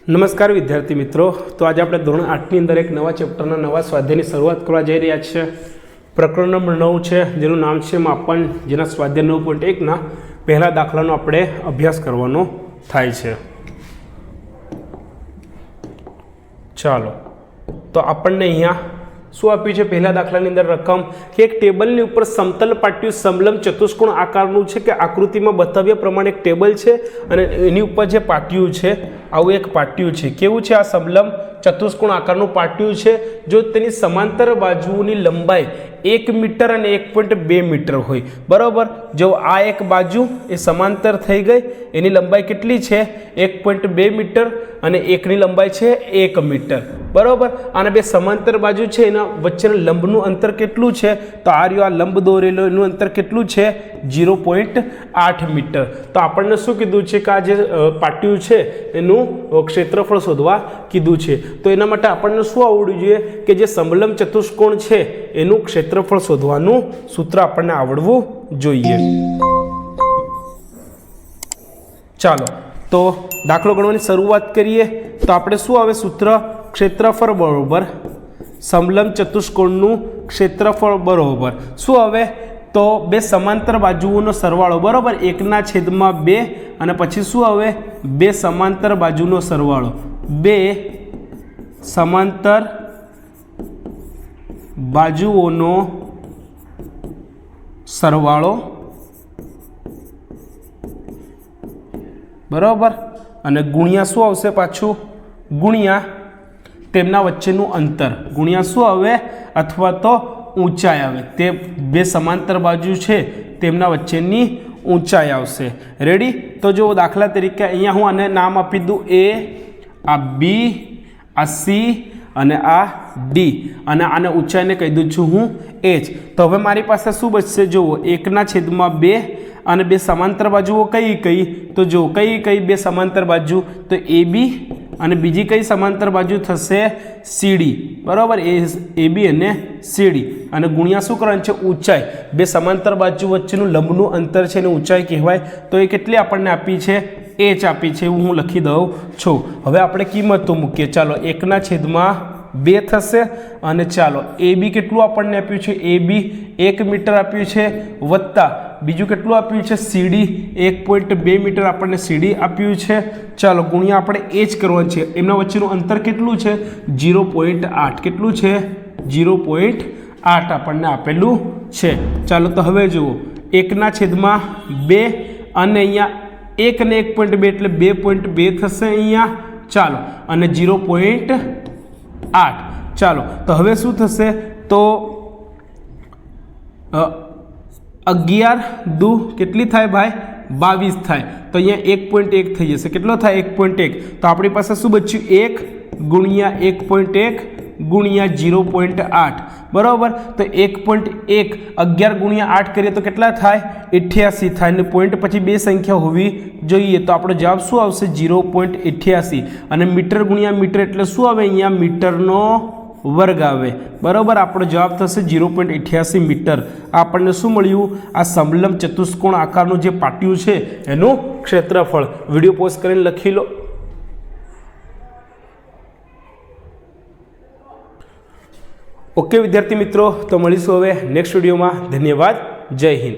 નમસ્કાર વિદ્યાર્થી મિત્રો, તો આજે આપણે ધોરણ 8ની અંદર એક નવા ચેપ્ટરના નવા સ્વાધ્યાયની શરૂઆત કરવા જઈ રહ્યા છીએ. પ્રકરણ નંબર 9 છે, જેનું નામ છે માપન, જેના સ્વાધ્યાય 9.1ના પહેલા દાખલાનો આપણે અભ્યાસ કરવાનો થાય છે. ચાલો, તો આપણને અહીંયા શું આપ્યું છે? પહેલા દાખલાની અંદર રકમ કે એક ટેબલની ઉપર સમતલ પાટ્યું સમલંબ ચતુષ્કોણ આકારનું છે કે આકૃતિમાં બતાવ્યા પ્રમાણે એક ટેબલ છે અને એની ઉપર જે પાટિયું છે આવું એક પાટિયું છે. કેવું છે? આ સમલંબ ચતુષ્કોણ આકારનું પાટિયું છે. જો તેની સમાંતર બાજુઓની લંબાઈ 1 મીટર અને 1.2 મીટર હોય, બરાબર. જો આ એક બાજુ એ સમાંતર થઈ ગઈ, એની લંબાઈ કેટલી છે? 1.2 મીટર અને એકની લંબાઈ છે 1 મીટર, બરાબર. અને બે સમાંતર બાજુ છે, એના વચ્ચેના લંબનું અંતર કેટલું છે? તો આ રહ્યું, આ લંબ દોરેલો, એનું અંતર કેટલું છે? 0.8 મીટર. તો આપણને શું કીધું છે કે આ જે પાટિયું છે એનું ક્ષેત્રફળ શોધવા કીધું છે. તો એના માટે આપણને શું આવડવું જોઈએ? કે જે સમલંબ ચતુષ્કોણ છે એનું ક્ષેત્રફળ શોધવાનું સૂત્ર આપણને આવડવું જોઈએ. ચાલો, તો દાખલો ગણવાની શરૂઆત કરીએ. તો આપણે શું આવે સૂત્ર? ક્ષેત્રફળ બરોબર સમલંબ ચતુષ્કોણનું ક્ષેત્રફળ બરોબર શું આવે? તો બે સમાંતર બાજુઓનો સરવાળો, બરોબર, 1/2 અને પછી શું આવે? બે સમાંતર બાજુનો સરવાળો, બે સમાંતર બાજુઓનો સરવાળો, બરાબર. અને ગુણ્યા શું આવશે? પાછું ગુણ્યા તેમના વચ્ચેનું અંતર, ગુણ્યા શું આવે? અથવા તો ઊંચાઈ આવે. તે બે સમાંતર બાજુ છે તેમના વચ્ચેની ઊંચાઈ આવશે. રેડી? તો જો દાખલા તરીકે અહીંયા હું આને નામ આપી દઉં A, આ B, આ C અને આ D, અને આને ઊંચાઈને કહી દઉં છું હું H. તો હવે મારી પાસે શું બચશે? જુઓ, 1/2 અને બે સમાંતર બાજુઓ કઈ કઈ? તો જો કઈ બે સમાંતર બાજુ? તો AB અને બીજી કઈ સમાંતર બાજુ થશે? CD, બરાબર. AB અને CD. અને ગુણ્યા શું કરવાનું છે? ઊંચાઈ. બે સમાંતર બાજુ વચ્ચેનું લંબનું અંતર છે એને ઊંચાઈ કહેવાય. તો એ કેટલી આપણને આપી છે? H આપી છે, એવું હું લખી દઉં છું. હવે આપણે કિંમતો મૂકીએ. ચાલો, 1/2 થશે. અને ચાલો, AB કેટલું આપણને આપ્યું છે? AB 1 મીટર આપ્યું છે, વત્તા બીજું કેટલું આપ્યું છે? CD 1.2 મીટર આપણને CD આપ્યું છે. ચાલો, ગુણ્યા આપણે H કરવાનું છે. એમના વચ્ચેનું અંતર કેટલું છે? 0.8. કેટલું છે? 0.8 આપણને આપેલું છે. ચાલો, તો હવે જુઓ, 1/2 અને અહીંયા 1 અને 1.2 એટલે 2.2 થશે અહીંયા. ચાલો, અને 0.8. ચાલો, તો હવે શું થશે? તો 11 દુ કેટલી થાય ભાઈ? 22 થાય. તો અહીંયા 1.1 થઈ જશે. કેટલો થાય? 1.1. તો આપણી પાસે શું બચ્યું? 1 ગુણ્યા 1.1 ગુણ્યા 0.8, બરાબર. તો 1.1 11 ગુણ્યા 8 કરીએ તો કેટલા થાય? 88 થાય. અને પોઈન્ટ પછી બે સંખ્યા હોવી જોઈએ. તો આપણો જવાબ શું આવશે? 0.88. અને મીટર ગુણ્યા મીટર એટલે શું આવે? અહીંયા મીટરનો વર્ગ આવે, બરાબર. આપણો જવાબ થશે 0.88 મીટર. આપણને શું મળ્યું? આ સમલંબ ચતુષ્કોણ આકારનું જે પાટિયું છે એનું ક્ષેત્રફળ. વિડીયો પોઝ કરીને લખી લો. ઓકે વિદ્યાર્થી મિત્રો, તો મળીશું હવે નેક્સ્ટ વિડીયોમાં. ધન્યવાદ. જય હિન્દ.